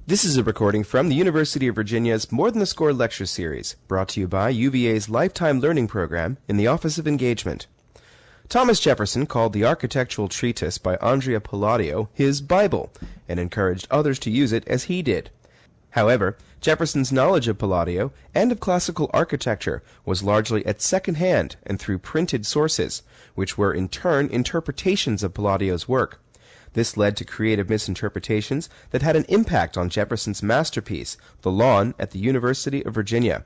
This is a recording from the University of Virginia's More Than a Score lecture series, brought to you by UVA's Lifetime Learning Program in the Office of Engagement. Thomas Jefferson called the architectural treatise by Andrea Palladio his Bible, and encouraged others to use it as he did. However, Jefferson's knowledge of Palladio and of classical architecture was largely at second hand and through printed sources, which were in turn interpretations of Palladio's work. This led to creative misinterpretations that had an impact on Jefferson's masterpiece, The Lawn at the University of Virginia.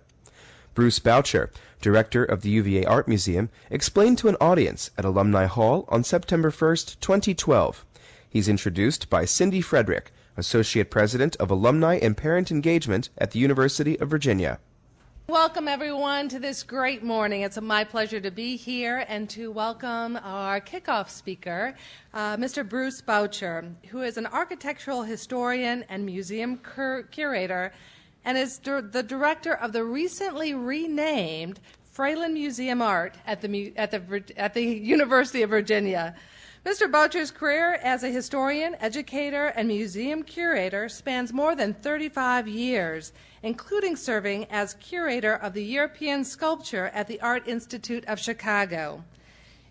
Bruce Boucher, director of the UVA Art Museum, explained to an audience at Alumni Hall on September 1st, 2012. He's introduced by Cindy Frederick, Associate President of Alumni and Parent Engagement at the University of Virginia. Welcome, everyone, to this great morning. It's my pleasure to be here and to welcome our kickoff speaker, Mr. Bruce Boucher, who is an architectural historian and museum curator and is the director of the recently renamed Fralin Museum Art at the University of Virginia. Mr. Boucher's career as a historian, educator, and museum curator spans more than 35 years, including serving as curator of the European sculpture at the Art Institute of Chicago.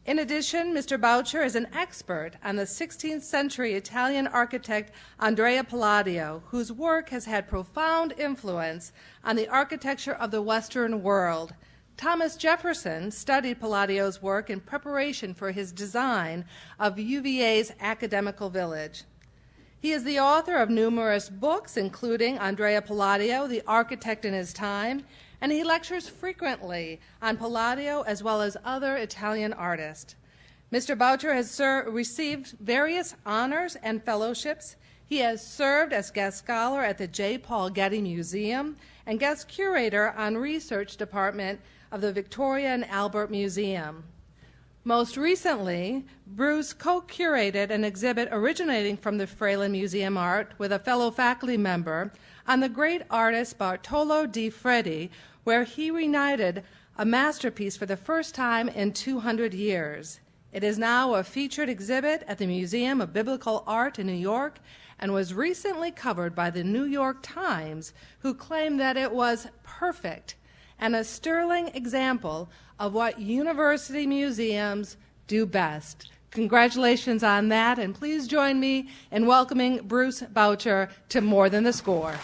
In addition, Mr. Boucher is an expert on the 16th century Italian architect Andrea Palladio, whose work has had profound influence on the architecture of the Western world. Thomas Jefferson studied Palladio's work in preparation for his design of UVA's Academical Village. He is the author of numerous books, including Andrea Palladio, The Architect in His Time, and he lectures frequently on Palladio as well as other Italian artists. Mr. Boucher has received various honors and fellowships. He has served as guest scholar at the J. Paul Getty Museum and guest curator on Research Department of the Victoria and Albert Museum. Most recently, Bruce co-curated an exhibit originating from the Fralin Museum Art with a fellow faculty member on the great artist Bartolo di Freddi, where he reunited a masterpiece for the first time in 200 years. It is now a featured exhibit at the Museum of Biblical Art in New York and was recently covered by the New York Times, who claimed that it was perfect and a sterling example of what university museums do best. Congratulations on that, and please join me in welcoming Bruce Boucher to More Than the Score.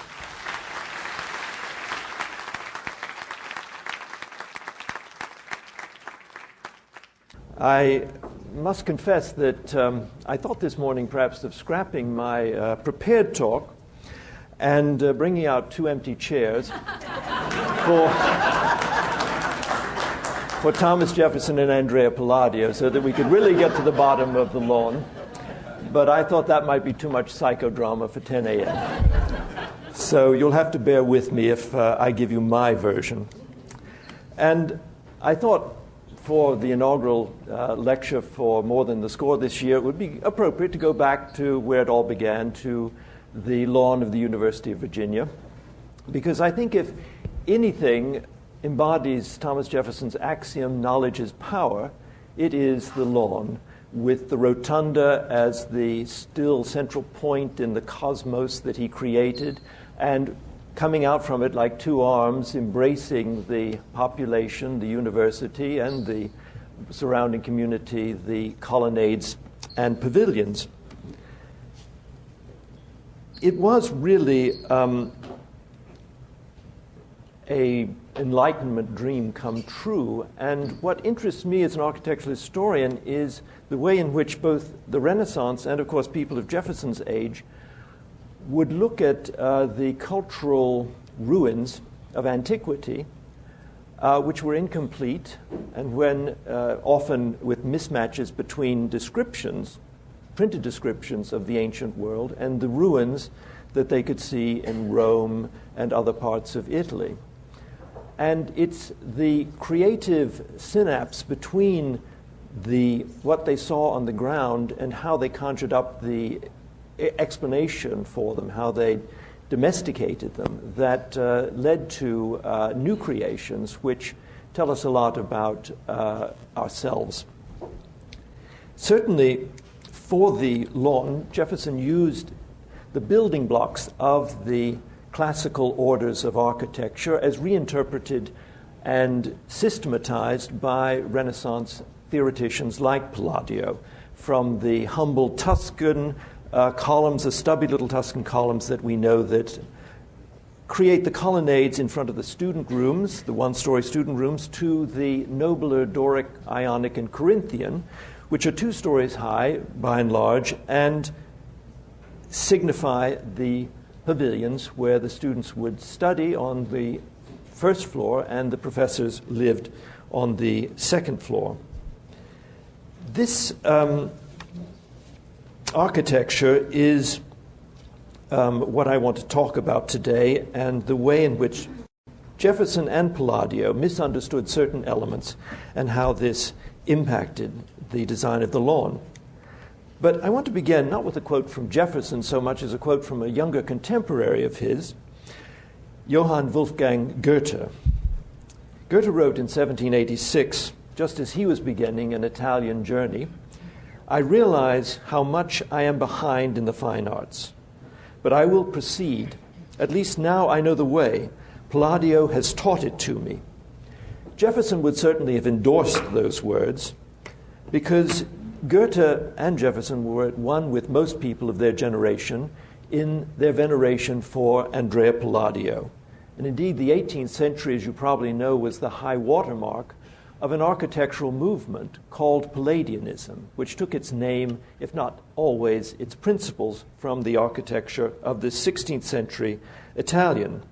I must confess that I thought this morning perhaps of scrapping my prepared talk and bringing out two empty chairs for Thomas Jefferson and Andrea Palladio so that we could really get to the bottom of the lawn. But I thought that might be too much psychodrama for 10 a.m. So you'll have to bear with me if I give you my version. And I thought for the inaugural lecture for More Than the Score this year, it would be appropriate to go back to where it all began, to the lawn of the University of Virginia, because I think if anything embodies Thomas Jefferson's axiom, knowledge is power, it is the lawn, with the rotunda as the still central point in the cosmos that he created, and coming out from it like two arms, embracing the population, the university, and the surrounding community, the colonnades and pavilions. It was really a Enlightenment dream come true, and what interests me as an architectural historian is the way in which both the Renaissance and, of course, people of Jefferson's age would look at the cultural ruins of antiquity, which were incomplete, and when often with mismatches between descriptions, printed descriptions of the ancient world, and the ruins that they could see in Rome and other parts of Italy. And it's the creative synapse between what they saw on the ground and how they conjured up the explanation for them, how they domesticated them, that led to new creations which tell us a lot about ourselves. Certainly, for the lawn, Jefferson used the building blocks of the classical orders of architecture as reinterpreted and systematized by Renaissance theoreticians like Palladio, from the humble Tuscan columns, the stubby little Tuscan columns that we know that create the colonnades in front of the student rooms, the one-story student rooms, to the nobler Doric, Ionic, and Corinthian, which are 2 stories high by and large, and signify the pavilions where the students would study on the first floor and the professors lived on the second floor. This architecture is what I want to talk about today, and the way in which Jefferson and Palladio misunderstood certain elements and how this impacted the design of the lawn. But I want to begin not with a quote from Jefferson so much as a quote from a younger contemporary of his, Johann Wolfgang Goethe. Goethe wrote in 1786, just as he was beginning an Italian journey, "I realize how much I am behind in the fine arts, but I will proceed. At least now I know the way. Palladio has taught it to me." Jefferson would certainly have endorsed those words, because Goethe and Jefferson were at one with most people of their generation in their veneration for Andrea Palladio. And indeed, the 18th century, as you probably know, was the high watermark of an architectural movement called Palladianism, which took its name, if not always its principles, from the architecture of the 16th century Italian.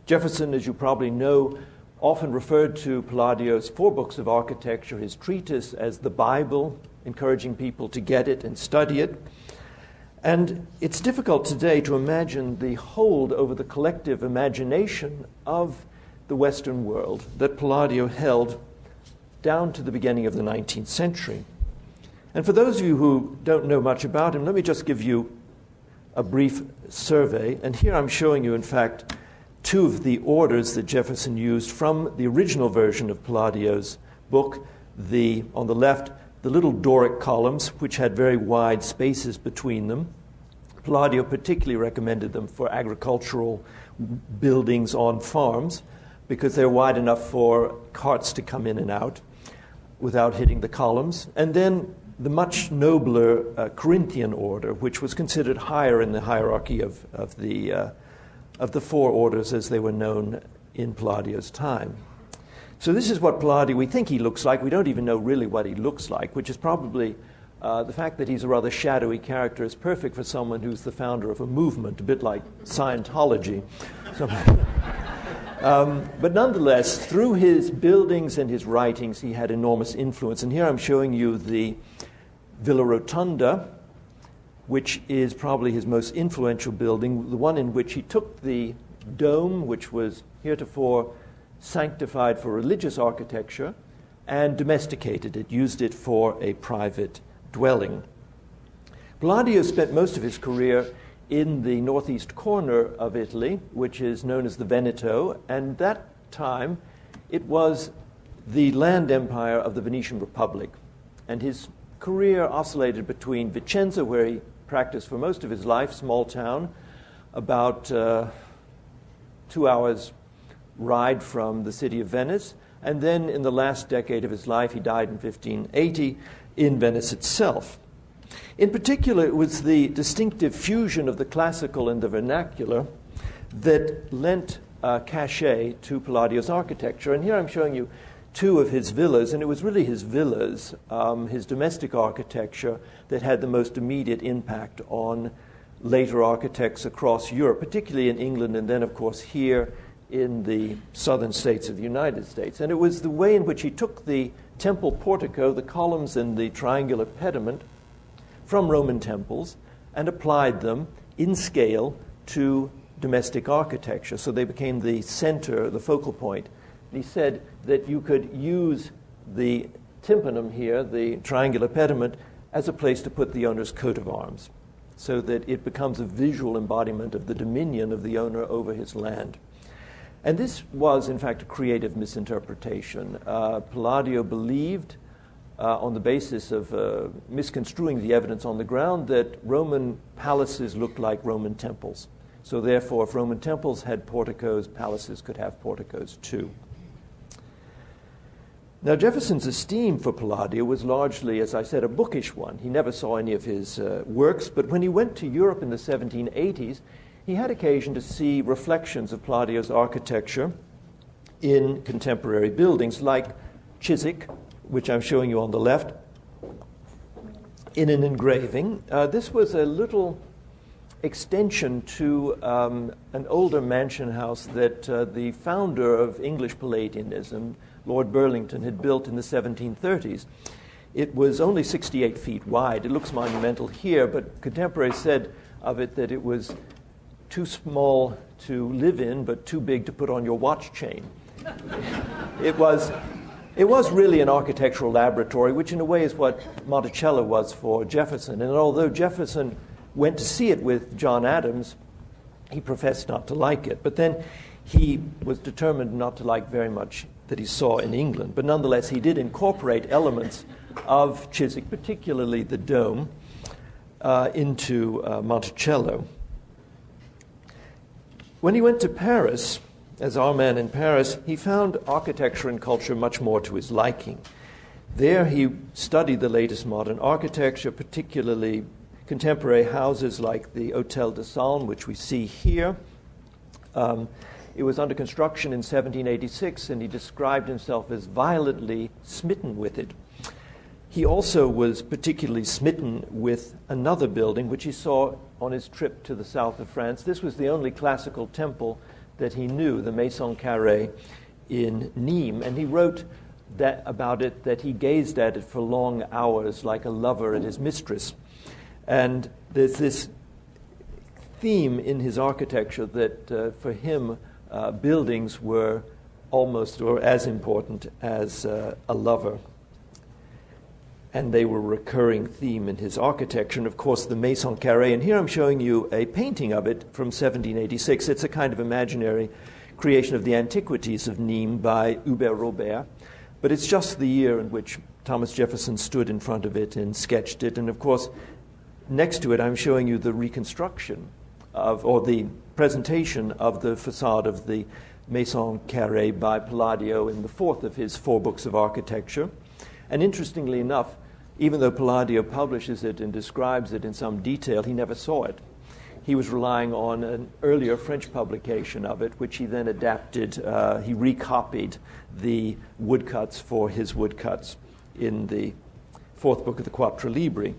Jefferson, as you probably know, often referred to Palladio's 4 books of architecture, his treatise, as the Bible, encouraging people to get it and study it. And it's difficult today to imagine the hold over the collective imagination of the Western world that Palladio held down to the beginning of the 19th century. And for those of you who don't know much about him, let me just give you a brief survey. And here I'm showing you, in fact, 2 of the orders that Jefferson used from the original version of Palladio's book. On the left, the little Doric columns, which had very wide spaces between them. Palladio particularly recommended them for agricultural buildings on farms because they're wide enough for carts to come in and out without hitting the columns. And then the much nobler Corinthian order, which was considered higher in the hierarchy of the 4 orders as they were known in Palladio's time. So this is what Palladio, we think he looks like. We don't even know really what he looks like, which is probably the fact that he's a rather shadowy character is perfect for someone who's the founder of a movement, a bit like Scientology. But nonetheless, through his buildings and his writings, he had enormous influence. And here I'm showing you the Villa Rotunda, which is probably his most influential building, the one in which he took the dome, which was heretofore sanctified for religious architecture, and domesticated it, used it for a private dwelling. Palladio spent most of his career in the northeast corner of Italy, which is known as the Veneto, and that time it was the land empire of the Venetian Republic. And his career oscillated between Vicenza, where he practiced for most of his life, small town, about 2 hours ride from the city of Venice, and then in the last decade of his life, he died in 1580, in Venice itself. In particular, it was the distinctive fusion of the classical and the vernacular that lent cachet to Palladio's architecture. And here I'm showing you 2 of his villas, and it was really his villas, his domestic architecture, that had the most immediate impact on later architects across Europe, particularly in England, and then, of course, here in the southern states of the United States. And it was the way in which he took the temple portico, the columns and the triangular pediment from Roman temples and applied them in scale to domestic architecture. So they became the center, the focal point. And he said that you could use the tympanum here, the triangular pediment, as a place to put the owner's coat of arms, so that it becomes a visual embodiment of the dominion of the owner over his land. And this was, in fact, a creative misinterpretation. Palladio believed on the basis of misconstruing the evidence on the ground that Roman palaces looked like Roman temples. So therefore, if Roman temples had porticos, palaces could have porticos too. Now, Jefferson's esteem for Palladio was largely, as I said, a bookish one. He never saw any of his works, but when he went to Europe in the 1780s, he had occasion to see reflections of Palladio's architecture in contemporary buildings like Chiswick, which I'm showing you on the left, in an engraving. This was a little extension to an older mansion house that the founder of English Palladianism, Lord Burlington, had built in the 1730s. It was only 68 feet wide. It looks monumental here, but contemporaries said of it that it was too small to live in, but too big to put on your watch chain. It was really an architectural laboratory, which in a way is what Monticello was for Jefferson. And although Jefferson went to see it with John Adams, he professed not to like it. But then he was determined not to like very much that he saw in England. But nonetheless, he did incorporate elements of Chiswick, particularly the dome, into Monticello. When he went to Paris, as our man in Paris, he found architecture and culture much more to his liking. There he studied the latest modern architecture, particularly contemporary houses like the Hôtel de Salm, which we see here. It was under construction in 1786, and he described himself as violently smitten with it. He also was particularly smitten with another building, which he saw on his trip to the south of France. This was the only classical temple that he knew, the Maison Carrée in Nîmes, and he wrote about it that he gazed at it for long hours like a lover at his mistress. And there's this theme in his architecture that for him buildings were almost or as important as a lover. And they were a recurring theme in his architecture. And of course, the Maison Carrée. And here I'm showing you a painting of it from 1786. It's a kind of imaginary creation of the antiquities of Nîmes by Hubert Robert. But it's just the year in which Thomas Jefferson stood in front of it and sketched it. And of course, next to it, I'm showing you the reconstruction or the presentation of the facade of the Maison Carrée by Palladio in the fourth of his 4 books of architecture. And interestingly enough, even though Palladio publishes it and describes it in some detail, he never saw it. He was relying on an earlier French publication of it, which he then adapted. He recopied the woodcuts for his woodcuts in the 4th book of the Quatre Libri.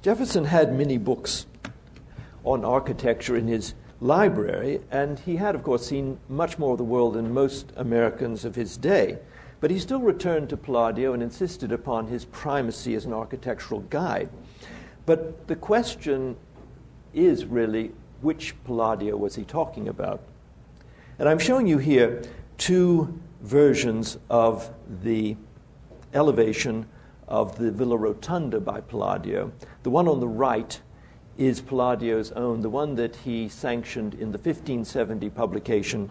Jefferson had many books on architecture in his library, and he had, of course, seen much more of the world than most Americans of his day. But he still returned to Palladio and insisted upon his primacy as an architectural guide. But the question is really, which Palladio was he talking about? And I'm showing you here 2 versions of the elevation of the Villa Rotunda by Palladio. The one on the right is Palladio's own, the one that he sanctioned in the 1570 publication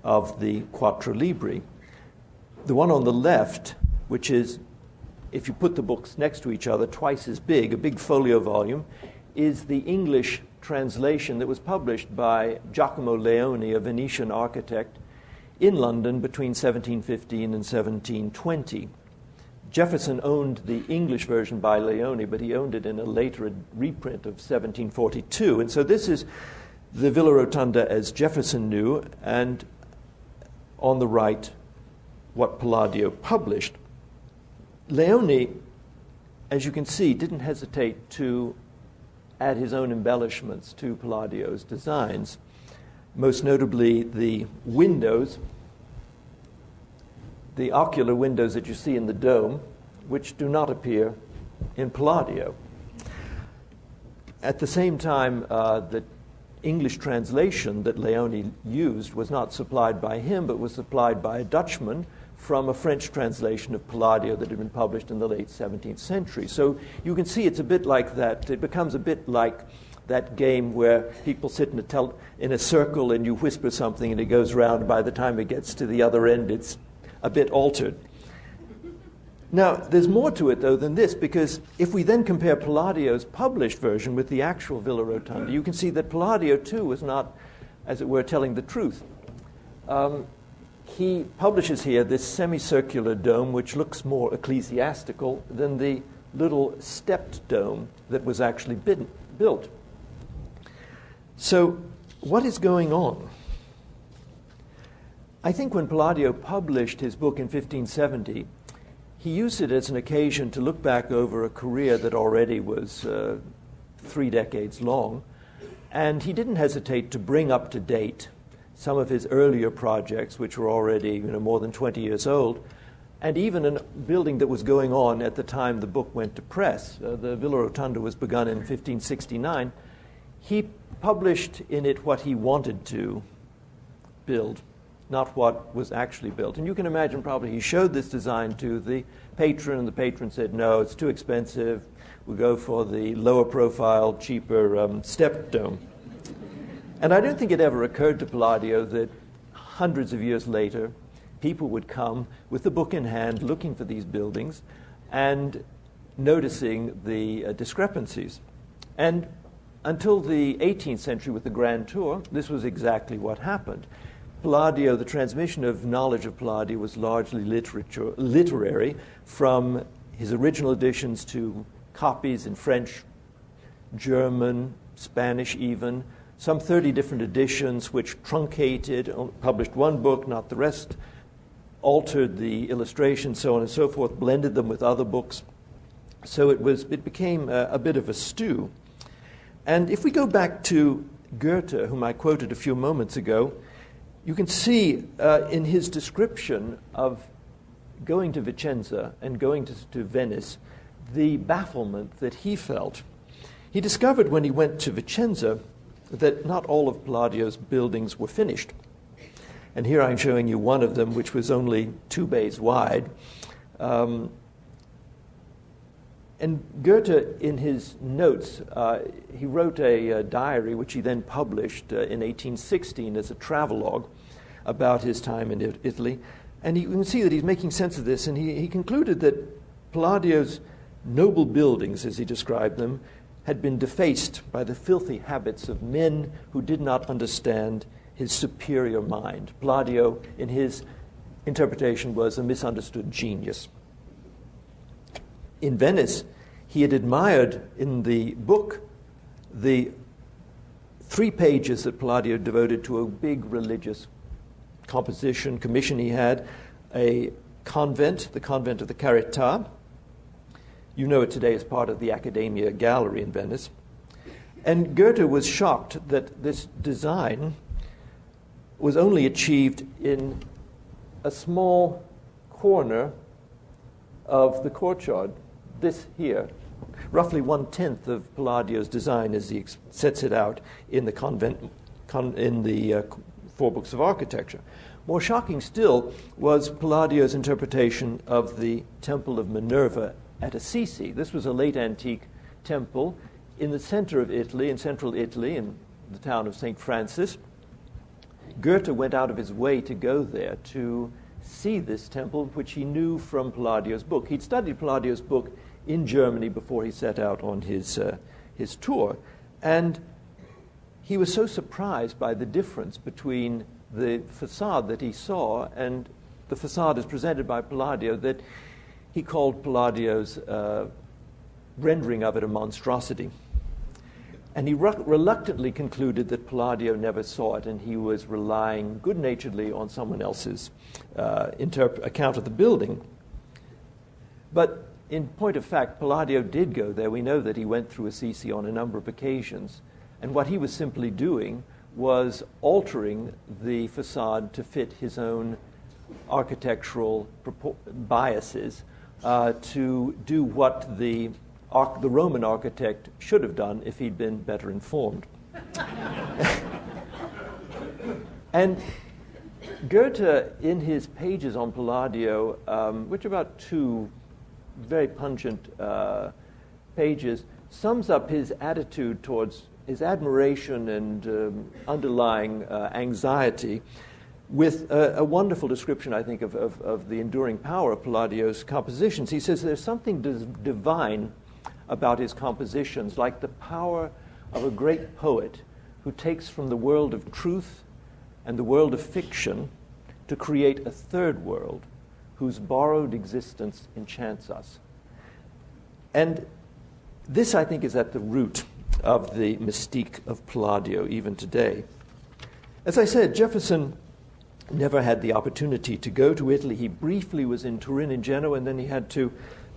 of the Quatre Libri. The one on the left, which is, if you put the books next to each other, twice as big, a big folio volume, is the English translation that was published by Giacomo Leoni, a Venetian architect, in London between 1715 and 1720. Jefferson owned the English version by Leoni, but he owned it in a later reprint of 1742. And so this is the Villa Rotunda as Jefferson knew, and on the right, what Palladio published. Leoni, as you can see, didn't hesitate to add his own embellishments to Palladio's designs, most notably the windows, the ocular windows that you see in the dome, which do not appear in Palladio. At the same time, the English translation that Leoni used was not supplied by him, but was supplied by a Dutchman from a French translation of Palladio that had been published in the late 17th century. So you can see it's a bit like that. It becomes a bit like that game where people sit in a circle and you whisper something and it goes round. By the time it gets to the other end, it's a bit altered. Now, there's more to it, though, than this, because if we then compare Palladio's published version with the actual Villa Rotunda, you can see that Palladio, too, was not, as it were, telling the truth. He publishes here this semicircular dome, which looks more ecclesiastical than the little stepped dome that was actually built. So, what is going on? I think when Palladio published his book in 1570, he used it as an occasion to look back over a career that already was 3 decades long, and he didn't hesitate to bring up to date some of his earlier projects, which were already more than 20 years old, and even a building that was going on at the time the book went to press. The Villa Rotunda was begun in 1569. He published in it what he wanted to build, not what was actually built. And you can imagine probably he showed this design to the patron, and the patron said, no, it's too expensive. We'll go for the lower profile, cheaper step dome. And I don't think it ever occurred to Palladio that hundreds of years later, people would come with the book in hand looking for these buildings and noticing the discrepancies. And until the 18th century with the Grand Tour, this was exactly what happened. Palladio, the transmission of knowledge of Palladio was largely literary, from his original editions to copies in French, German, Spanish even, some 30 different editions which truncated, published one book, not the rest, altered the illustrations, so on and so forth, blended them with other books. So it became a bit of a stew. And if we go back to Goethe, whom I quoted a few moments ago, you can see in his description of going to Vicenza and going to Venice the bafflement that he felt. He discovered when he went to Vicenza that not all of Palladio's buildings were finished. And here I'm showing you one of them, which was only 2 bays wide. And Goethe, in his notes, he wrote a diary, which he then published in 1816 as a travelogue about his time in Italy. And you can see that he's making sense of this, and he concluded that Palladio's noble buildings, as he described them, had been defaced by the filthy habits of men who did not understand his superior mind. Palladio, in his interpretation, was a misunderstood genius. In Venice, he had admired in the book the 3 pages that Palladio devoted to a big religious commission he had, a convent, the convent of the Carità. You know it today as part of the Accademia Gallery in Venice. And Goethe was shocked that this design was only achieved in a small corner of the courtyard, this here, roughly 1/10 of Palladio's design as he sets it out in the convent, in the 4 books of architecture. More shocking still was Palladio's interpretation of the Temple of Minerva at Assisi. This was a late antique temple in the center of Italy, in central Italy, in the town of St. Francis. Goethe went out of his way to go there to see this temple, which he knew from Palladio's book. He'd studied Palladio's book in Germany before he set out on his tour. And he was so surprised by the difference between the facade that he saw and the facade as presented by Palladio that he called Palladio's rendering of it a monstrosity. And he reluctantly concluded that Palladio never saw it, and he was relying good-naturedly on someone else's account of the building. But in point of fact, Palladio did go there. We know that he went through Assisi on a number of occasions. And what he was simply doing was altering the facade to fit his own architectural biases, to do what the Roman architect should have done if he'd been better informed. And Goethe, in his pages on Palladio, which are about 2 very pungent pages, sums up his attitude towards his admiration and underlying anxiety with a wonderful description, I think, of the enduring power of Palladio's compositions. He says there's something divine about his compositions, like the power of a great poet who takes from the world of truth and the world of fiction to create a third world whose borrowed existence enchants us. And this, I think, is at the root of the mystique of Palladio even today. As I said, Jefferson never had the opportunity to go to Italy. He briefly was in Turin and Genoa, and then he had to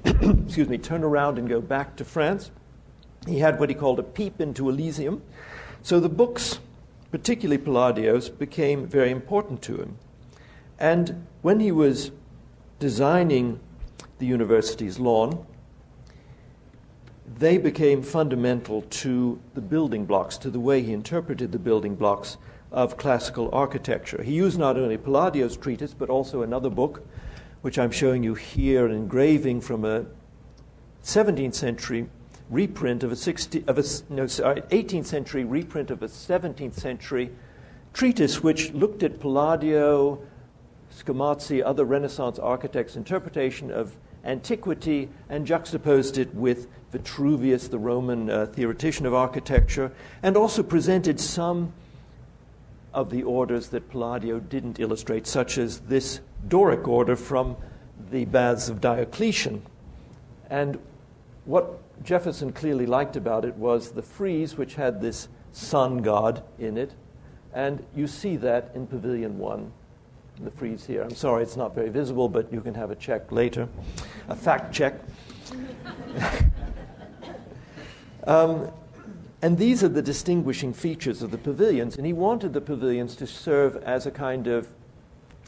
turn around and go back to France. He had what he called a peep into Elysium. So the books, particularly Palladio's, became very important to him. And when he was designing the university's lawn, they became fundamental to the building blocks, to the way he interpreted the building blocks of classical architecture. He used not only Palladio's treatise, but also another book, which I'm showing you here, an engraving from a 17th century reprint of 18th century reprint of a 17th century treatise, which looked at Palladio, Scamozzi, other Renaissance architects' interpretation of antiquity and juxtaposed it with Vitruvius, the Roman theoretician of architecture, and also presented some of the orders that Palladio didn't illustrate, such as this Doric order from the Baths of Diocletian. And what Jefferson clearly liked about it was the frieze, which had this sun god in it, and you see that in Pavilion 1, the frieze here. I'm sorry it's not very visible, but you can have a check later, a fact check. And these are the distinguishing features of the pavilions, and he wanted the pavilions to serve as a kind of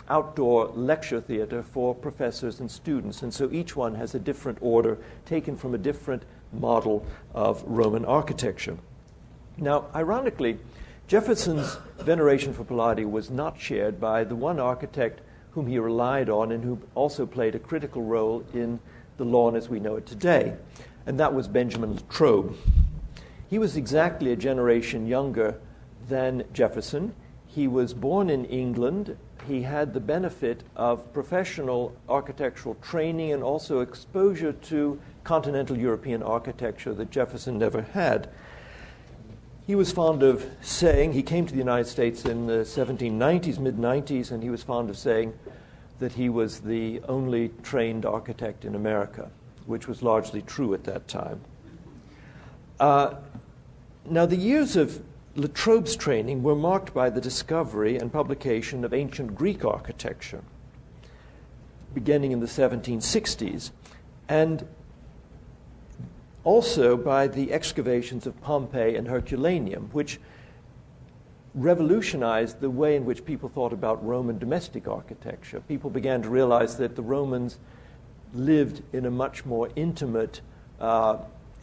outdoor lecture theater for professors and students, and so each one has a different order taken from a different model of Roman architecture. Now, ironically, Jefferson's veneration for Palladio was not shared by the one architect whom he relied on and who also played a critical role in the lawn as we know it today, and that was Benjamin Latrobe. He was exactly a generation younger than Jefferson. He was born in England. He had the benefit of professional architectural training and also exposure to continental European architecture that Jefferson never had. He was fond of saying, he came to the United States in the 1790s, mid-90s, and he was fond of saying that he was the only trained architect in America, which was largely true at that time. Now, the years of Latrobe's training were marked by the discovery and publication of ancient Greek architecture, beginning in the 1760s, and also by the excavations of Pompeii and Herculaneum, which revolutionized the way in which people thought about Roman domestic architecture. People began to realize that the Romans lived in a much more intimate,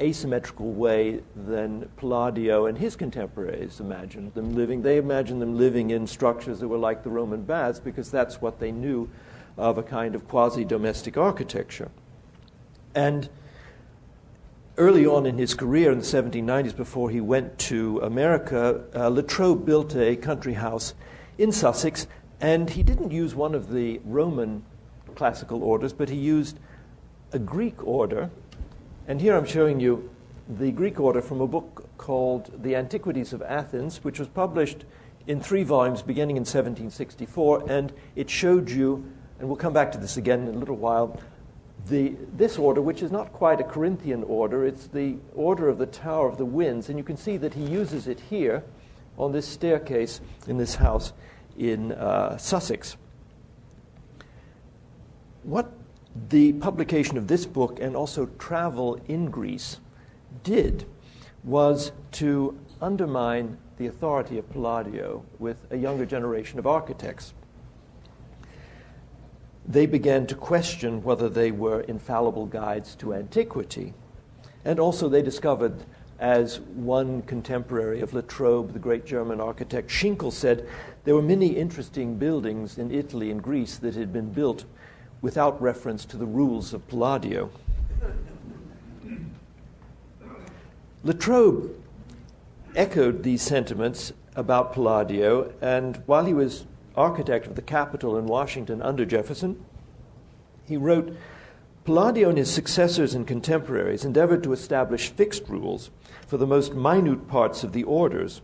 asymmetrical way than Palladio and his contemporaries imagined them living. They imagined them living in structures that were like the Roman baths because that's what they knew of a kind of quasi-domestic architecture. And early on in his career in the 1790s, before he went to America, Latrobe built a country house in Sussex, and he didn't use one of the Roman classical orders, but he used a Greek order. And here I'm showing you the Greek order from a book called The Antiquities of Athens, which was published in 3 volumes beginning in 1764, and it showed you, and we'll come back to this again in a little while, this order, which is not quite a Corinthian order, it's the order of the Tower of the Winds, and you can see that he uses it here on this staircase in this house in Sussex. What the publication of this book and also travel in Greece did was to undermine the authority of Palladio with a younger generation of architects. They began to question whether they were infallible guides to antiquity. And also they discovered, as one contemporary of Latrobe, the great German architect Schinkel, said, there were many interesting buildings in Italy and Greece that had been built without reference to the rules of Palladio. Latrobe echoed these sentiments about Palladio, and while he was architect of the Capitol in Washington under Jefferson. He wrote, Palladio and his successors and contemporaries endeavored to establish fixed rules for the most minute parts of the orders.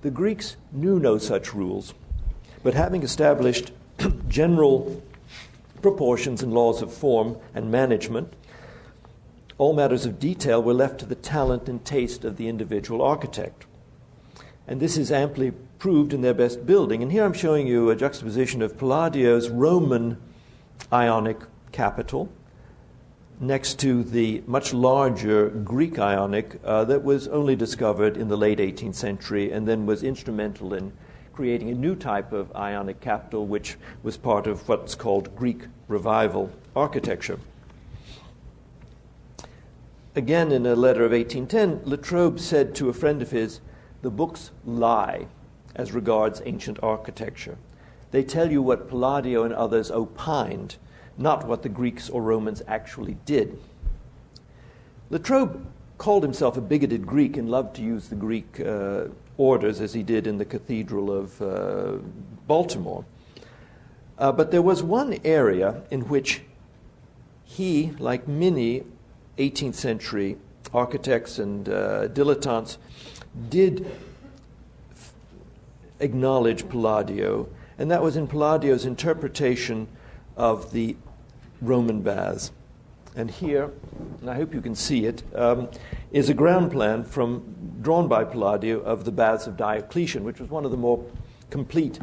The Greeks knew no such rules, but having established general proportions and laws of form and management, all matters of detail were left to the talent and taste of the individual architect. And this is amply proved in their best building. And here I'm showing you a juxtaposition of Palladio's Roman Ionic capital next to the much larger Greek Ionic that was only discovered in the late 18th century and then was instrumental in creating a new type of Ionic capital, which was part of what's called Greek Revival architecture. Again, in a letter of 1810, Latrobe said to a friend of his, "The books lie as regards ancient architecture. They tell you what Palladio and others opined, not what the Greeks or Romans actually did." Latrobe called himself a bigoted Greek and loved to use the Greek orders, as he did in the Cathedral of Baltimore. But there was one area in which he, like many 18th century architects and dilettantes, did acknowledge Palladio, and that was in Palladio's interpretation of the Roman baths. And here, and I hope you can see it, is a ground plan drawn by Palladio of the baths of Diocletian, which was one of the more complete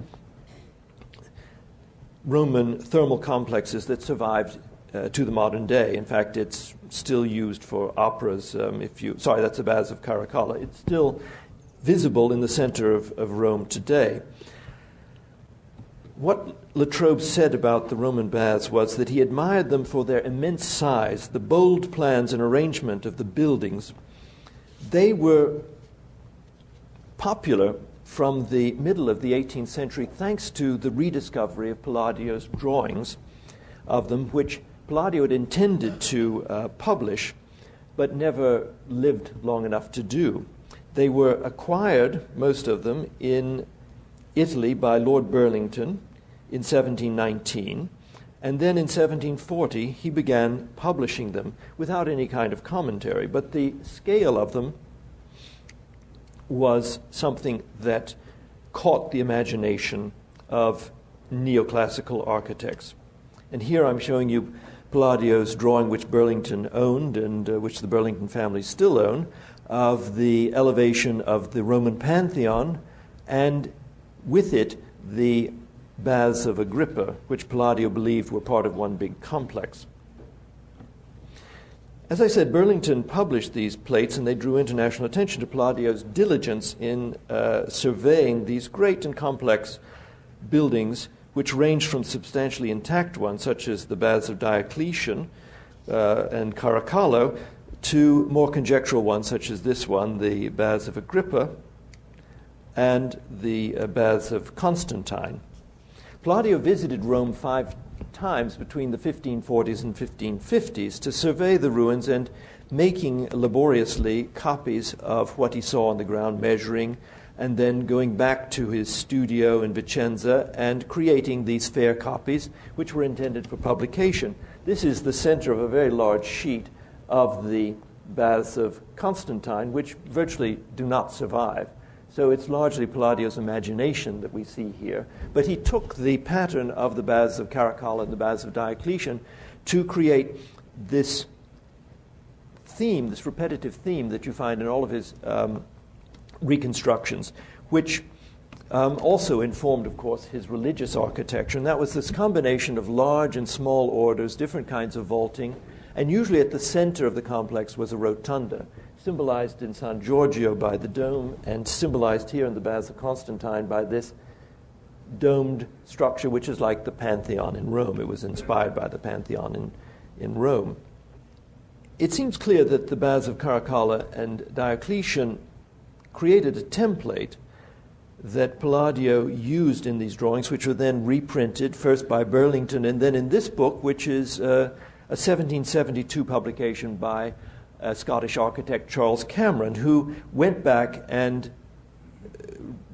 Roman thermal complexes that survived to the modern day. In fact, it's still used for operas. That's the baths of Caracalla. It's still visible in the center of Rome today. What Latrobe said about the Roman baths was that he admired them for their immense size, the bold plans and arrangement of the buildings. They were popular from the middle of the 18th century thanks to the rediscovery of Palladio's drawings of them, which Palladio had intended to publish but never lived long enough to do. They were acquired, most of them, in Italy by Lord Burlington in 1719, and then in 1740 he began publishing them without any kind of commentary. But the scale of them was something that caught the imagination of neoclassical architects. And here I'm showing you Palladio's drawing, which Burlington owned and which the Burlington family still own, of the elevation of the Roman Pantheon, and with it the baths of Agrippa, which Palladio believed were part of one big complex. As I said, Burlington published these plates, and they drew international attention to Palladio's diligence in surveying these great and complex buildings, which ranged from substantially intact ones, such as the baths of Diocletian and Caracalla, to more conjectural ones, such as this one, the baths of Agrippa and the baths of Constantine. Palladio visited Rome 5 times between the 1540s and 1550s to survey the ruins and making laboriously copies of what he saw on the ground, measuring, and then going back to his studio in Vicenza and creating these fair copies, which were intended for publication. This is the center of a very large sheet of the baths of Constantine, which virtually do not survive. So it's largely Palladio's imagination that we see here. But he took the pattern of the baths of Caracalla and the baths of Diocletian to create this theme, this repetitive theme that you find in all of his reconstructions, which also informed, of course, his religious architecture. And that was this combination of large and small orders, different kinds of vaulting, and usually at the center of the complex was a rotunda, symbolized in San Giorgio by the dome and symbolized here in the Baths of Constantine by this domed structure, which is like the Pantheon in Rome. It was inspired by the Pantheon in Rome. It seems clear that the Baths of Caracalla and Diocletian created a template that Palladio used in these drawings, which were then reprinted first by Burlington and then in this book, which is a 1772 publication by Scottish architect Charles Cameron, who went back and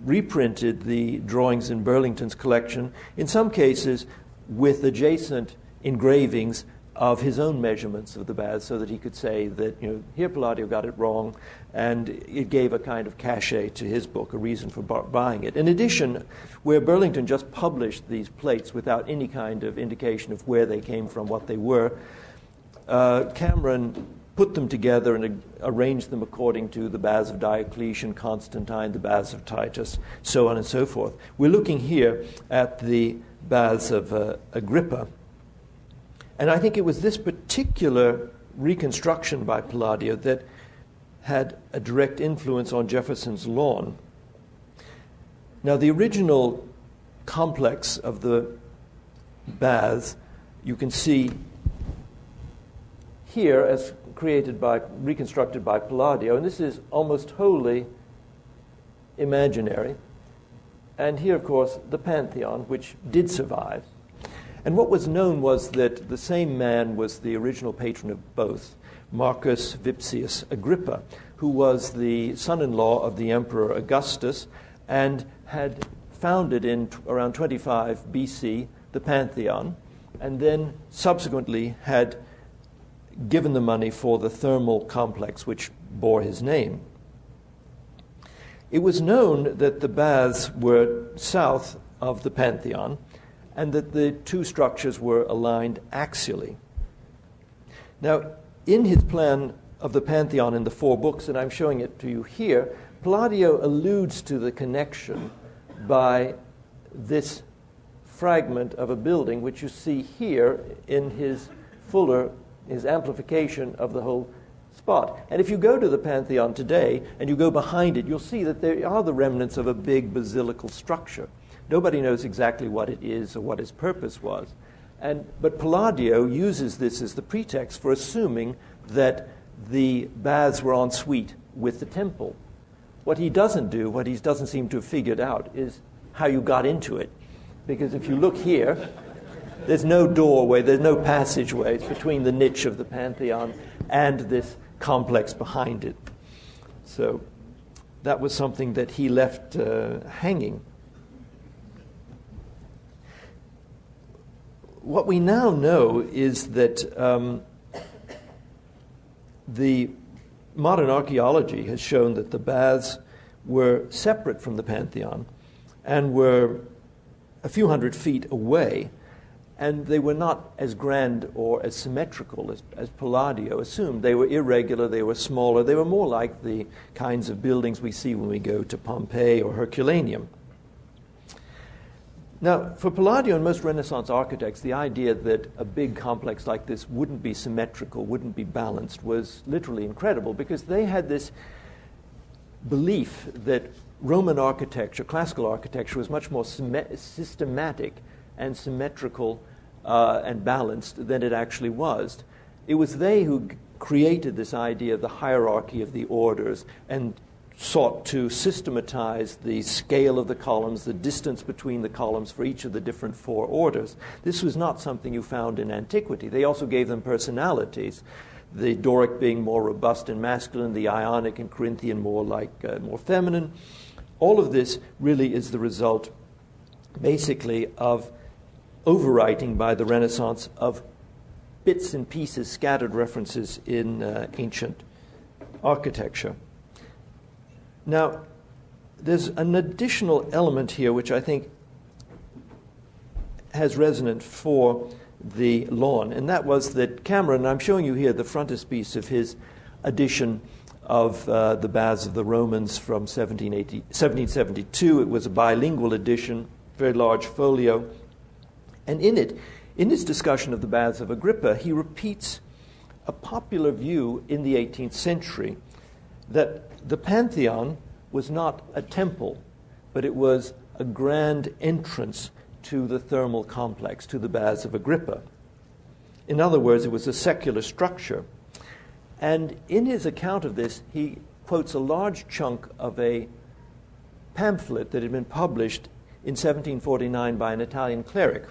reprinted the drawings in Burlington's collection, in some cases with adjacent engravings of his own measurements of the baths, so that he could say that, here Palladio got it wrong, and it gave a kind of cachet to his book, a reason for buying it. In addition, where Burlington just published these plates without any kind of indication of where they came from, what they were, Cameron put them together and arranged them according to the baths of Diocletian, Constantine, the baths of Titus, so on and so forth. We're looking here at the baths of Agrippa. And I think it was this particular reconstruction by Palladio that had a direct influence on Jefferson's lawn. Now, the original complex of the baths, you can see here as reconstructed by Palladio, and this is almost wholly imaginary. And here, of course, the Pantheon, which did survive. And what was known was that the same man was the original patron of both, Marcus Vipsius Agrippa, who was the son-in-law of the Emperor Augustus and had founded in around 25 BC the Pantheon, and then subsequently had given the money for the thermal complex which bore his name. It was known that the baths were south of the Pantheon, and that the two structures were aligned axially. Now, in his plan of the Pantheon in the 4 books, and I'm showing it to you here, Palladio alludes to the connection by this fragment of a building, which you see here in his amplification of the whole spot. And if you go to the Pantheon today, and you go behind it, you'll see that there are the remnants of a big basilical structure. Nobody knows exactly what it is or what its purpose was. But Palladio uses this as the pretext for assuming that the baths were en suite with the temple. What he doesn't do, what he doesn't seem to have figured out, is how you got into it. Because if you look here, there's no doorway, there's no passageways between the niche of the Pantheon and this complex behind it. So that was something that he left hanging. What we now know is that the modern archaeology has shown that the baths were separate from the Pantheon and were a few hundred feet away, and they were not as grand or as symmetrical as Palladio assumed. They were irregular, they were smaller, they were more like the kinds of buildings we see when we go to Pompeii or Herculaneum. Now, for Palladio and most Renaissance architects, the idea that a big complex like this wouldn't be symmetrical, wouldn't be balanced, was literally incredible, because they had this belief that Roman architecture, classical architecture, was much more systematic and symmetrical and balanced than it actually was. It was they who created this idea of the hierarchy of the orders and sought to systematize the scale of the columns, the distance between the columns for each of the different 4 orders. This was not something you found in antiquity. They also gave them personalities, the Doric being more robust and masculine, the Ionic and Corinthian more feminine. All of this really is the result, basically, of overwriting by the Renaissance of bits and pieces, scattered references in ancient architecture. Now, there's an additional element here which I think has resonance for the lawn, and that was that Cameron, I'm showing you here the frontispiece of his edition of the Baths of the Romans from 1772. It was a bilingual edition, very large folio, and in it, in his discussion of the Baths of Agrippa, he repeats a popular view in the 18th century that the Pantheon was not a temple, but it was a grand entrance to the thermal complex, to the Baths of Agrippa. In other words, it was a secular structure. And in his account of this, he quotes a large chunk of a pamphlet that had been published in 1749 by an Italian cleric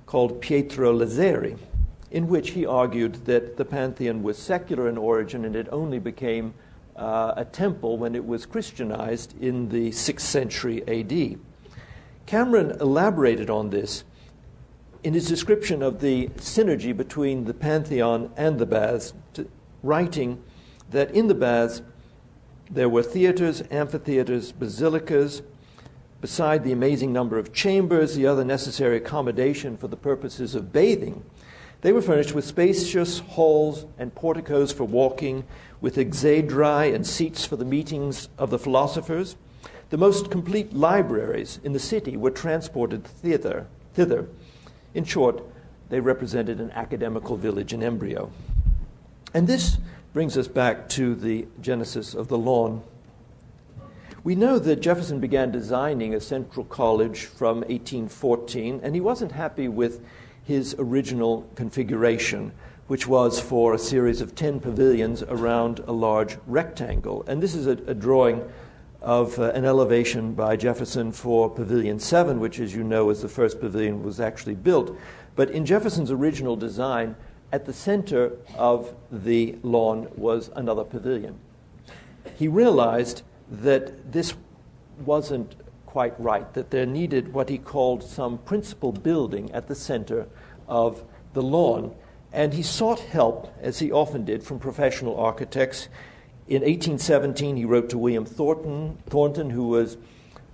called Pietro Lazzeri, in which he argued that the Pantheon was secular in origin and it only became a temple when it was Christianized in the 6th century AD. Cameron elaborated on this in his description of the synergy between the Pantheon and the baths, writing that in the baths there were theaters, amphitheaters, basilicas. Beside the amazing number of chambers, the other necessary accommodation for the purposes of bathing, they were furnished with spacious halls and porticos for walking, with exedrae and seats for the meetings of the philosophers. The most complete libraries in the city were transported thither. In short, they represented an academical village in embryo. And this brings us back to the genesis of the lawn. We know that Jefferson began designing a central college from 1814, and he wasn't happy with his original configuration, which was for a series of 10 pavilions around a large rectangle. And this is a drawing of an elevation by Jefferson for Pavilion 7, which, as you know, is the first pavilion was actually built. But in Jefferson's original design, at the center of the lawn was another pavilion. He realized that this wasn't quite right, that there needed what he called some principal building at the center of the lawn. And he sought help, as he often did, from professional architects. In 1817, he wrote to William Thornton, who was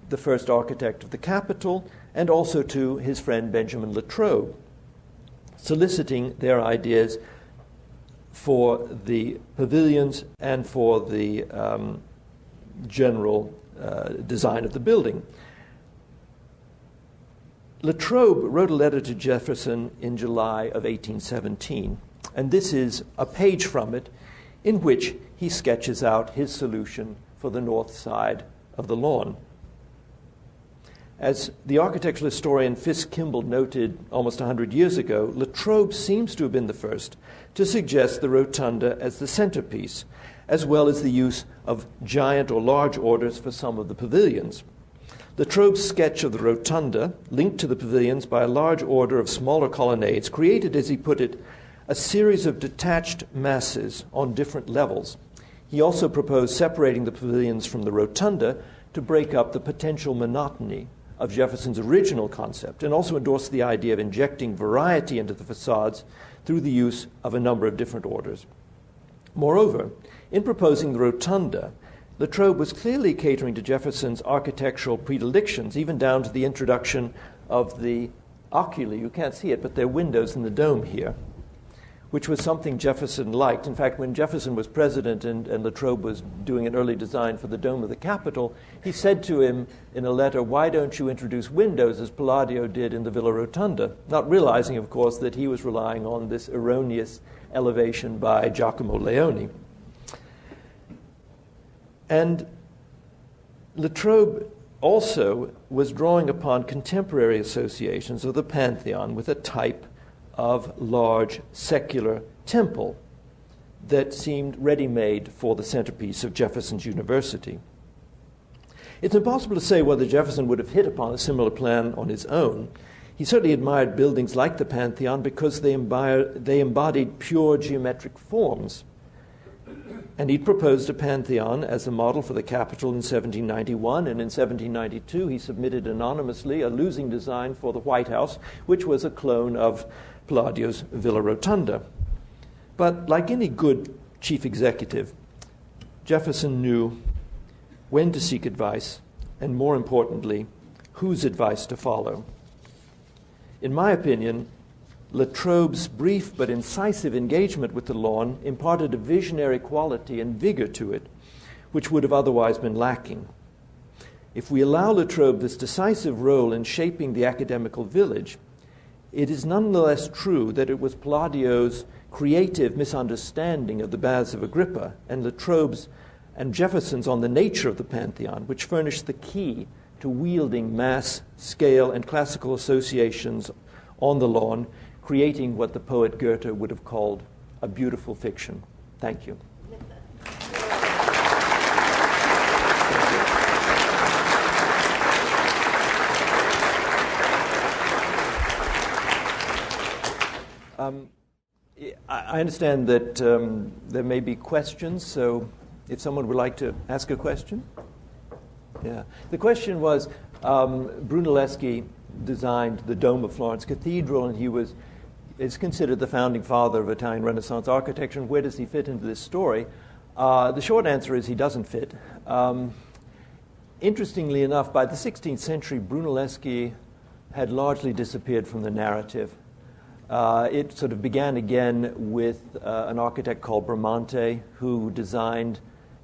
the first architect of the Capitol, and also to his friend Benjamin Latrobe, soliciting their ideas for the pavilions and for the general design of the building. Latrobe wrote a letter to Jefferson in July of 1817, and this is a page from it in which he sketches out his solution for the north side of the lawn. As the architectural historian Fisk Kimball noted almost 100 years ago, Latrobe seems to have been the first to suggest the rotunda as the centerpiece, as well as the use of giant or large orders for some of the pavilions. Latrobe's sketch of the rotunda, linked to the pavilions by a large order of smaller colonnades, created, as he put it, a series of detached masses on different levels. He also proposed separating the pavilions from the rotunda to break up the potential monotony of Jefferson's original concept, and also endorsed the idea of injecting variety into the facades through the use of a number of different orders. Moreover, in proposing the rotunda, Latrobe was clearly catering to Jefferson's architectural predilections, even down to the introduction of the oculi. You can't see it, but they're windows in the dome here, which was something Jefferson liked. In fact, when Jefferson was president and Latrobe was doing an early design for the dome of the Capitol, he said to him in a letter, "Why don't you introduce windows as Palladio did in the Villa Rotunda?" Not realizing, of course, that he was relying on this erroneous elevation by Giacomo Leone. And Latrobe also was drawing upon contemporary associations of the Pantheon with a type of large secular temple that seemed ready-made for the centerpiece of Jefferson's University. It's impossible to say whether Jefferson would have hit upon a similar plan on his own. He certainly admired buildings like the Pantheon because they embodied pure geometric forms. And he proposed a Pantheon as a model for the Capitol in 1791, and in 1792 he submitted anonymously a losing design for the White House, which was a clone of Palladio's Villa Rotunda. But like any good chief executive, Jefferson knew when to seek advice, and more importantly, whose advice to follow. In my opinion, Latrobe's brief but incisive engagement with the lawn imparted a visionary quality and vigor to it, which would have otherwise been lacking. If we allow Latrobe this decisive role in shaping the academical village, it is nonetheless true that it was Palladio's creative misunderstanding of the Baths of Agrippa and Latrobe's and Jefferson's on the nature of the Pantheon, which furnished the key to wielding mass, scale, and classical associations on the lawn, creating what the poet Goethe would have called a beautiful fiction. Thank you. I understand that there may be questions, so if someone would like to ask a question. Yeah. The question was, Brunelleschi designed the Dome of Florence Cathedral, and he is considered the founding father of Italian Renaissance architecture. And where does he fit into this story? The short answer is he doesn't fit. Interestingly enough, by the 16th century, Brunelleschi had largely disappeared from the narrative. It sort of began again with an architect called Bramante, who designed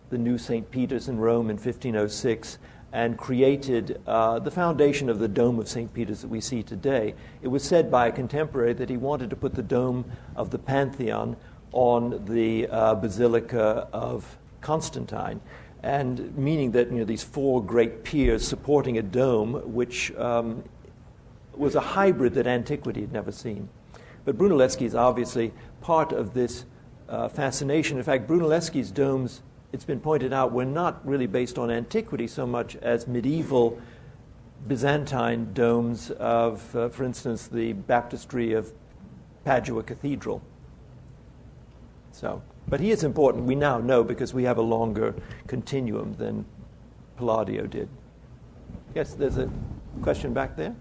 the new St. Peter's in Rome in 1506 and created the foundation of the Dome of St. Peter's that we see today. It was said by a contemporary that he wanted to put the Dome of the Pantheon on the Basilica of Constantine, and meaning that these four great piers supporting a dome, which was a hybrid that antiquity had never seen. But Brunelleschi is obviously part of this fascination. In fact, Brunelleschi's domes, it's been pointed out, were not really based on antiquity so much as medieval Byzantine domes of, for instance, the baptistry of Padua Cathedral. But he is important, we now know, because we have a longer continuum than Palladio did. Yes, there's a question back there.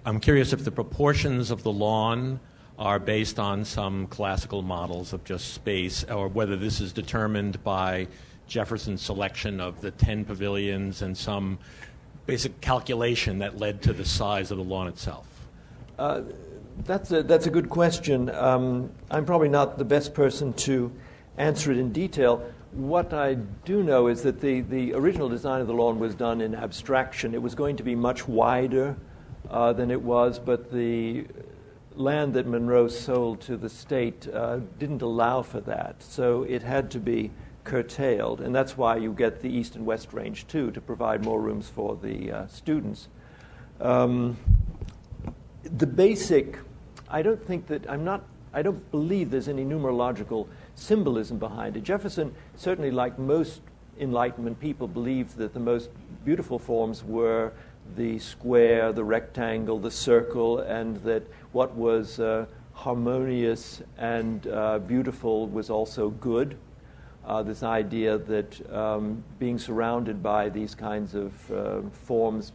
I'm curious if the proportions of the lawn are based on some classical models of just space, or whether this is determined by Jefferson's selection of the 10 pavilions and some basic calculation that led to the size of the lawn itself. That's a good question. I'm probably not the best person to answer it in detail. What I do know is that the original design of the lawn was done in abstraction. It was going to be much wider than it was, but the land that Monroe sold to the state didn't allow for that, so it had to be curtailed, and that's why you get the east and west range too, to provide more rooms for the students. The basic, I don't believe there's any numerological symbolism behind it. Jefferson, certainly like most Enlightenment people, believed that the most beautiful forms were the square, the rectangle, the circle, and that what was harmonious and beautiful was also good. This idea that being surrounded by these kinds of forms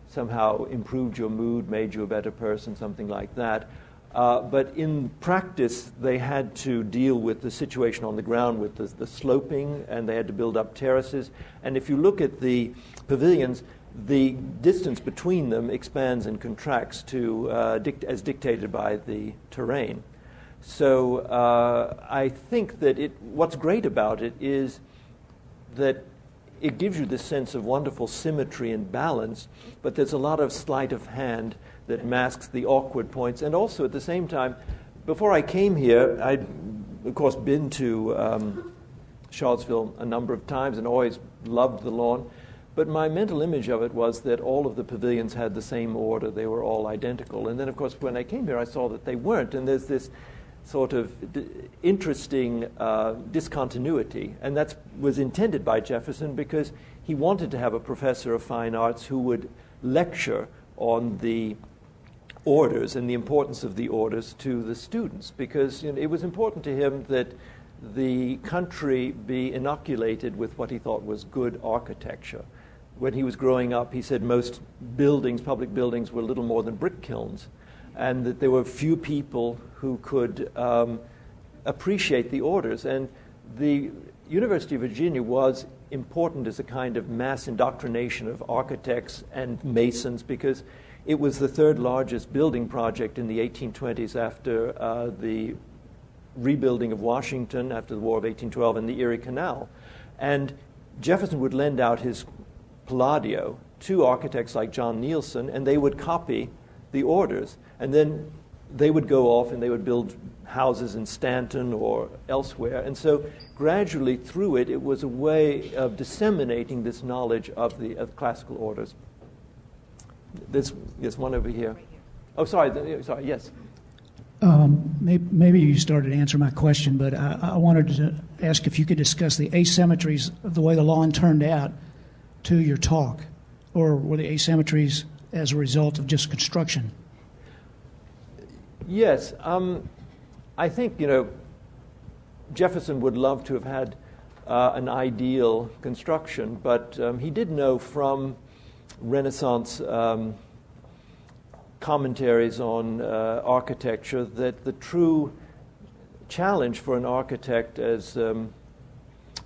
somehow improved your mood, made you a better person, something like that. But in practice, they had to deal with the situation on the ground with the sloping, and they had to build up terraces. And if you look at the pavilions, the distance between them expands and contracts to as dictated by the terrain. So I think that what's great about it is that it gives you this sense of wonderful symmetry and balance, but there's a lot of sleight of hand that masks the awkward points. And also at the same time, before I came here, I'd of course been to Charlottesville a number of times and always loved the lawn. But my mental image of it was that all of the pavilions had the same order. They were all identical. And then, of course, when I came here, I saw that they weren't. And there's this sort of interesting discontinuity. And that was intended by Jefferson because he wanted to have a professor of fine arts who would lecture on the orders and the importance of the orders to the students, because it was important to him that the country be inoculated with what he thought was good architecture. When he was growing up, he said most buildings, public buildings, were little more than brick kilns, and that there were few people who could appreciate the orders. And the University of Virginia was important as a kind of mass indoctrination of architects and masons, because it was the third largest building project in the 1820s after the rebuilding of Washington after the War of 1812 and the Erie Canal. And Jefferson would lend out his Palladio to architects like John Neilson, and they would copy the orders. And then they would go off and they would build houses in Stanton or elsewhere. And so gradually through it, it was a way of disseminating this knowledge of the classical orders. There's one over here. Oh, sorry, yes. Maybe you started to answer my question, but I wanted to ask if you could discuss the asymmetries of the way the lawn turned out to your talk, or were the asymmetries as a result of just construction? Yes. I think, Jefferson would love to have had an ideal construction, but he did know from Renaissance commentaries on architecture that the true challenge for an architect, as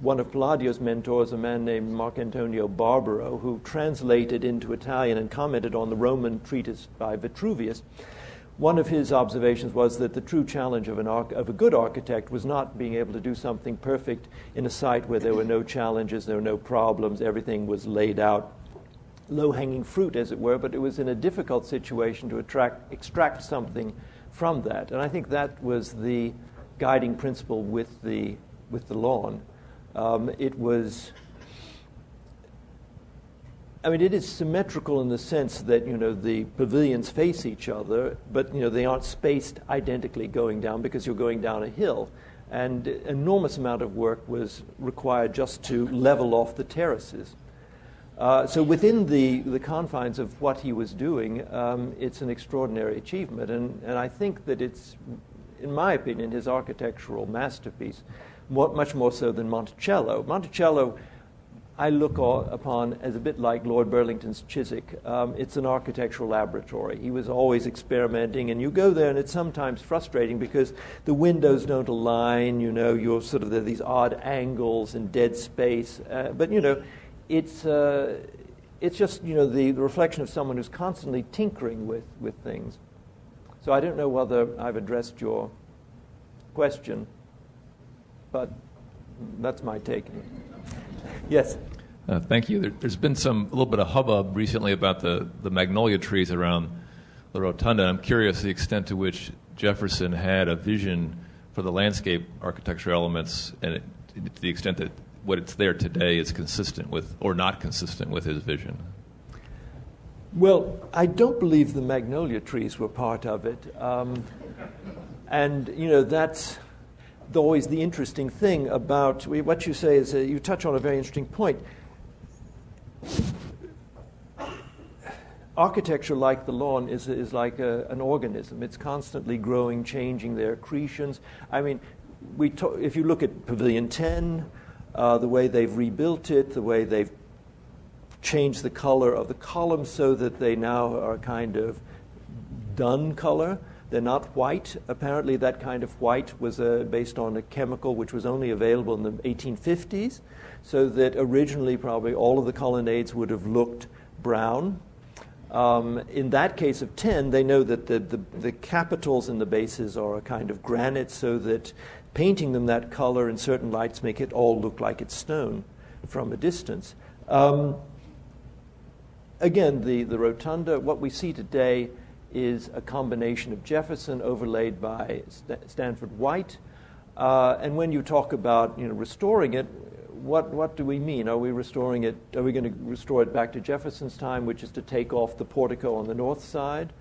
one of Palladio's mentors, a man named Marcantonio Barbaro, who translated into Italian and commented on the Roman treatise by Vitruvius, one of his observations was that the true challenge of a good architect was not being able to do something perfect in a site where there were no challenges, there were no problems, everything was laid out, low-hanging fruit, as it were, but it was in a difficult situation to extract something from that. And I think that was the guiding principle with the lawn. It is symmetrical in the sense that, the pavilions face each other, but, they aren't spaced identically going down because you're going down a hill. And an enormous amount of work was required just to level off the terraces. So within the confines of what he was doing, it's an extraordinary achievement. And I think that it's, in my opinion, his architectural masterpiece, much more so than Monticello. Monticello, I look upon as a bit like Lord Burlington's Chiswick. It's an architectural laboratory. He was always experimenting, and you go there, and it's sometimes frustrating because the windows don't align. You're sort of there are these odd angles and dead space. But it's just the reflection of someone who's constantly tinkering with things. So I don't know whether I've addressed your question, but that's my take. Yes. Thank you. There's been a little bit of hubbub recently about the magnolia trees around the rotunda. I'm curious the extent to which Jefferson had a vision for the landscape architecture elements, and to the extent that what it's there today is consistent with or not consistent with his vision. Well, I don't believe the magnolia trees were part of it. And, that's always the interesting thing about what you say is you touch on a very interesting point. Architecture, like the lawn, is like an organism. It's constantly growing, changing their accretions. If you look at Pavilion 10, the way they've rebuilt it, the way they've changed the color of the columns so that they now are kind of dun color. They're not white. Apparently that kind of white was based on a chemical which was only available in the 1850s, so that originally probably all of the colonnades would have looked brown. In that case of 10, they know that the capitals and the bases are a kind of granite, so that painting them that color in certain lights make it all look like it's stone from a distance. Again, the rotunda, what we see today is a combination of Jefferson overlaid by Stanford White. And when you talk about restoring it, what do we mean? Are we restoring it? Are we going to restore it back to Jefferson's time, which is to take off the portico on the north side?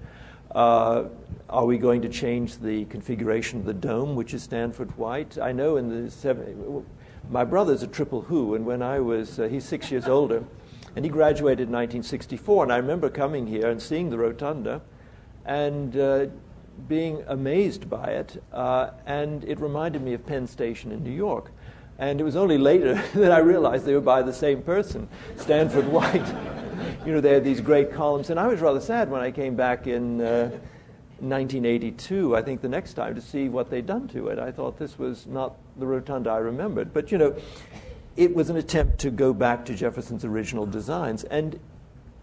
Are we going to change the configuration of the dome, which is Stanford White? I know in the 70s, my brother's a triple who, and when I was, he's 6 years older, and he graduated in 1964, and I remember coming here and seeing the rotunda and being amazed by it, and it reminded me of Penn Station in New York. And it was only later that I realized they were by the same person, Stanford White. They had these great columns, and I was rather sad when I came back in 1982, I think the next time, to see what they'd done to it. I thought this was not the rotunda I remembered. But, it was an attempt to go back to Jefferson's original designs, and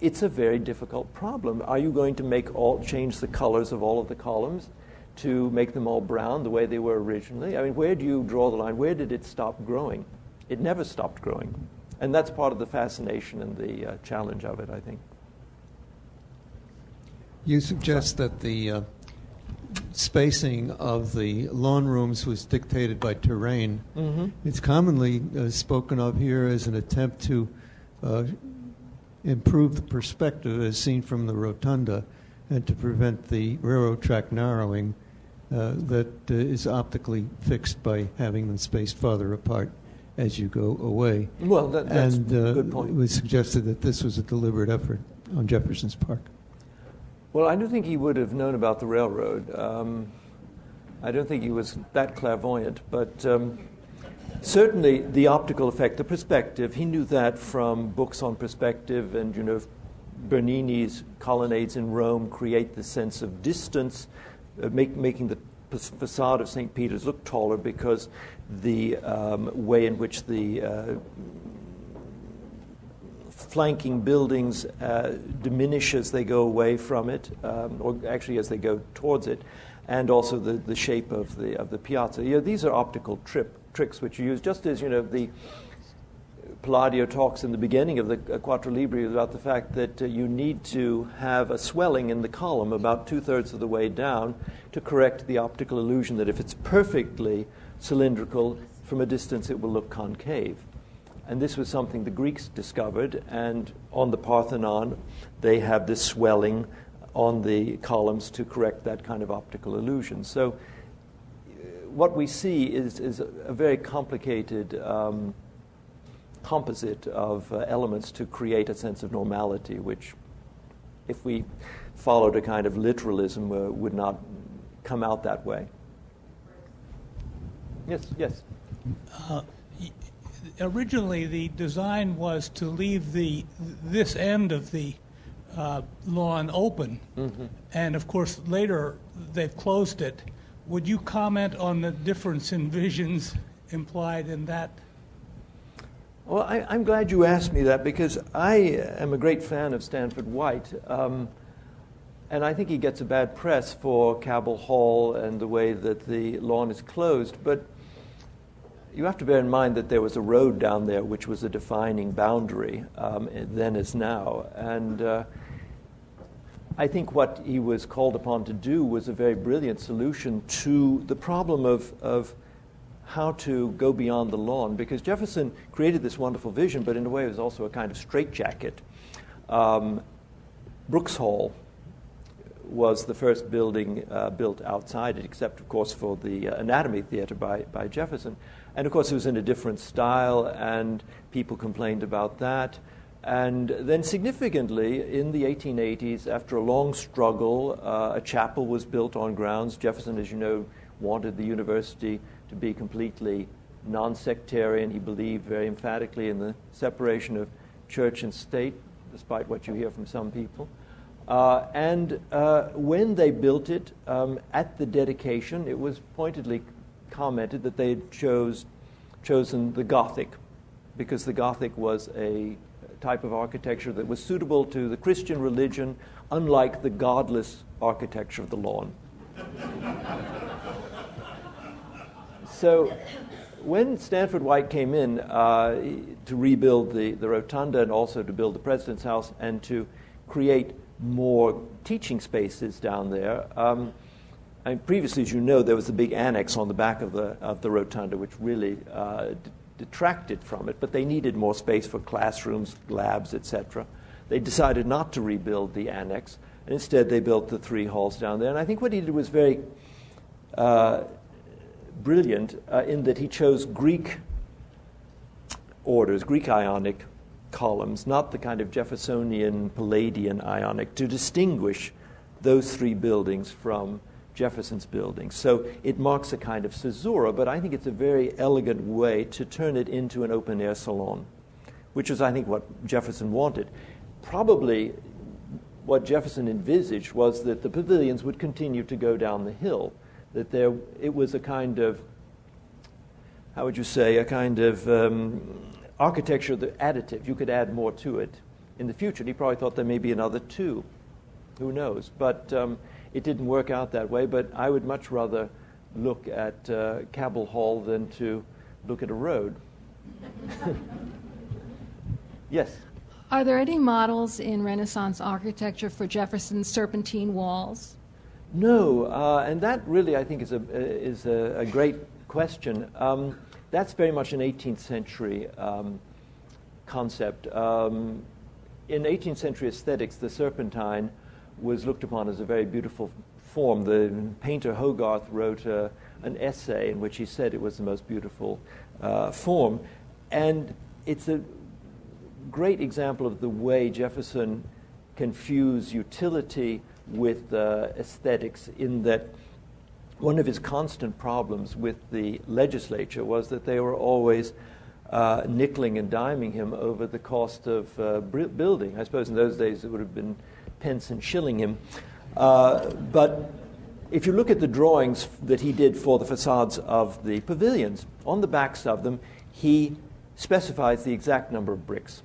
it's a very difficult problem. Are you going to change the colors of all of the columns to make them all brown the way they were originally? Where do you draw the line? Where did it stop growing? It never stopped growing. And that's part of the fascination and the challenge of it, I think. You suggest that the spacing of the lawn rooms was dictated by terrain. Mm-hmm. It's commonly spoken of here as an attempt to improve the perspective as seen from the rotunda and to prevent the railroad track narrowing that is optically fixed by having them spaced farther apart as you go away. Well, that's a good point. It was suggested that this was a deliberate effort on Jefferson's part. Well, I don't think he would have known about the railroad. I don't think he was that clairvoyant, but Certainly, the optical effect, the perspective, he knew that from books on perspective, and Bernini's colonnades in Rome create the sense of distance, making the facade of St. Peter's look taller because the way in which the flanking buildings diminish as they go away from it, or actually as they go towards it, and also the shape of the piazza. These are optical tricks which you use, just as the Palladio talks in the beginning of the Quattro Libri about the fact that you need to have a swelling in the column about 2/3 of the way down to correct the optical illusion that if it's perfectly cylindrical, from a distance it will look concave. And this was something the Greeks discovered, and on the Parthenon they have this swelling on the columns to correct that kind of optical illusion. So what we see is a very complicated composite of elements to create a sense of normality, which, if we followed a kind of literalism, would not come out that way. Yes. Originally, the design was to leave this end of the lawn open, and of course later they've closed it. Would you comment on the difference in visions implied in that? Well, I'm glad you asked me that, because I am a great fan of Stanford White, and I think he gets a bad press for Cabell Hall and the way that the lawn is closed, but you have to bear in mind that there was a road down there which was a defining boundary, then as now. And I think what he was called upon to do was a very brilliant solution to the problem of how to go beyond the lawn, because Jefferson created this wonderful vision, but in a way it was also a kind of straitjacket. Brooks Hall was the first building built outside it, except, of course, for the Anatomy Theater by Jefferson. And, of course, it was in a different style, and people complained about that. And then, significantly, in the 1880s, after a long struggle, a chapel was built on grounds. Jefferson, as you know, wanted the university to be completely non-sectarian. He believed very emphatically in the separation of church and state, despite what you hear from some people. And when they built it, at the dedication, it was pointedly commented that they had chosen the Gothic, because the Gothic was a type of architecture that was suitable to the Christian religion, unlike the godless architecture of the lawn. So when Stanford White came in to rebuild the rotunda and also to build the President's House and to create more teaching spaces down there, and previously, as you know, there was a big annex on the back of the rotunda, which really detracted from it, but they needed more space for classrooms, labs, etc. They decided not to rebuild the annex, and instead they built the 3 halls down there. And I think what he did was very brilliant in that he chose Greek orders, Greek Ionic columns, not the kind of Jeffersonian Palladian Ionic, to distinguish those 3 buildings from Jefferson's building. So it marks a kind of caesura, but I think it's a very elegant way to turn it into an open-air salon, which is, I think, what Jefferson wanted. Probably what Jefferson envisaged was that the pavilions would continue to go down the hill, that it was a kind of, how would you say, a kind of architecture that additive. You could add more to it in the future. And he probably thought there may be another 2. Who knows? But it didn't work out that way, but I would much rather look at Cabell Hall than to look at a road. Yes? Are there any models in Renaissance architecture for Jefferson's serpentine walls? No, and that really, I think, is a great question. That's very much an 18th century concept. In 18th century aesthetics, the serpentine was looked upon as a very beautiful form. The painter Hogarth wrote an essay in which he said it was the most beautiful form. And it's a great example of the way Jefferson can fuse utility with aesthetics, in that one of his constant problems with the legislature was that they were always nickeling and diming him over the cost of building. I suppose in those days it would have been pence and shilling him. But if you look at the drawings that he did for the facades of the pavilions, on the backs of them, he specifies the exact number of bricks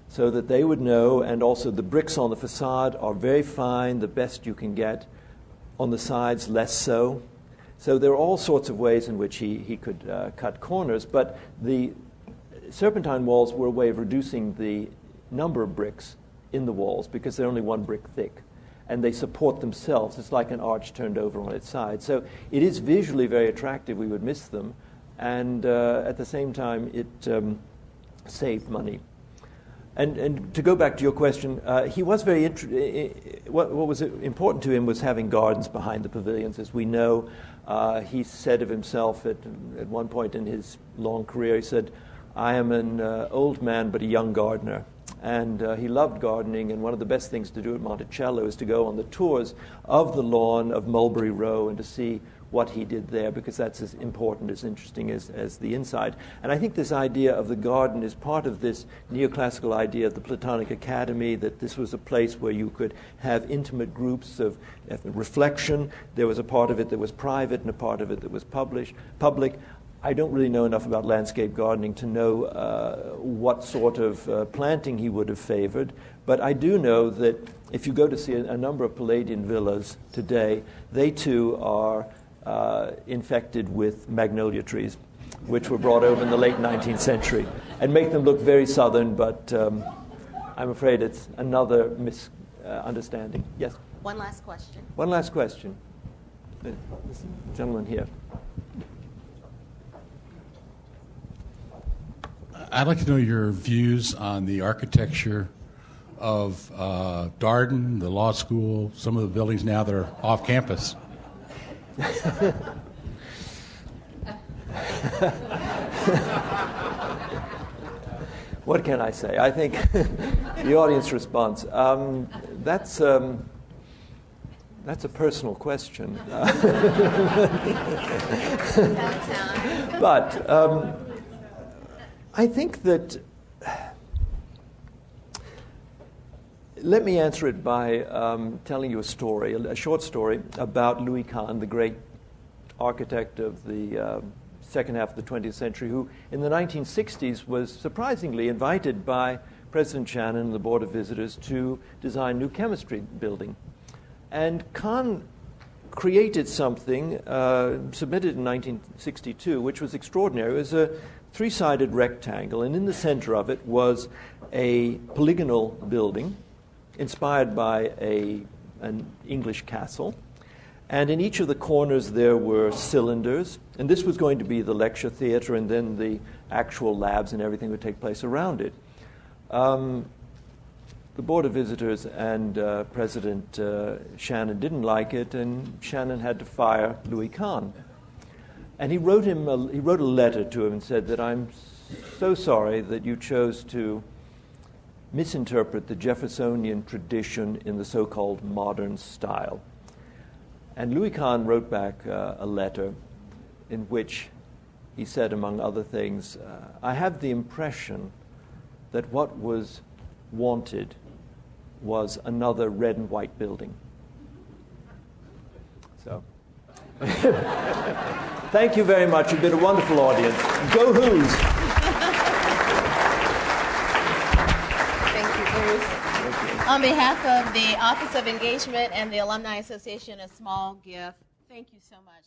so that they would know, and also the bricks on the facade are very fine, the best you can get. On the sides, less so. So there are all sorts of ways in which he could cut corners, but the serpentine walls were a way of reducing the number of bricks in the walls because they're only one brick thick, and they support themselves. It's like an arch turned over on its side. So it is visually very attractive. We would miss them, and at the same time, it saved money. And to go back to your question, he was very what was important to him was having gardens behind the pavilions. As we know, he said of himself at one point in his long career, he said, "I am an old man but a young gardener." And he loved gardening, and one of the best things to do at Monticello is to go on the tours of the lawn of Mulberry Row and to see what he did there, because that's as important, as interesting as the inside. And I think this idea of the garden is part of this neoclassical idea of the Platonic Academy, that this was a place where you could have intimate groups of reflection. There was a part of it that was private and a part of it that was public. I don't really know enough about landscape gardening to know what sort of planting he would have favored, but I do know that if you go to see a number of Palladian villas today, they too are infected with magnolia trees, which were brought over in the late 19th century, and make them look very southern, but I'm afraid it's another misunderstanding. Yes? One last question. One last question. This gentleman here. I'd like to know your views on the architecture of Darden, the law school, some of the buildings now that are off campus. What can I say? I think the audience response. That's a personal question. But I think that, let me answer it by telling you a story, a short story about Louis Kahn, the great architect of the second half of the 20th century, who in the 1960s was surprisingly invited by President Shannon and the Board of Visitors to design New Chemistry Building. And Kahn created something, submitted in 1962, which was extraordinary. It was a three-sided rectangle, and in the center of it was a polygonal building inspired by an English castle. And in each of the corners there were cylinders, and this was going to be the lecture theater, and then the actual labs and everything would take place around it. The Board of Visitors and President Shannon didn't like it, and Shannon had to fire Louis Kahn. And he wrote a letter to him and said that I'm so sorry that you chose to misinterpret the Jeffersonian tradition in the so-called modern style. And Louis Kahn wrote back a letter in which he said, among other things, I have the impression that what was wanted was another red and white building. So, thank you very much. You've been a wonderful audience. Go Who's! Thank you, Bruce. On behalf of the Office of Engagement and the Alumni Association, a small gift. Thank you so much.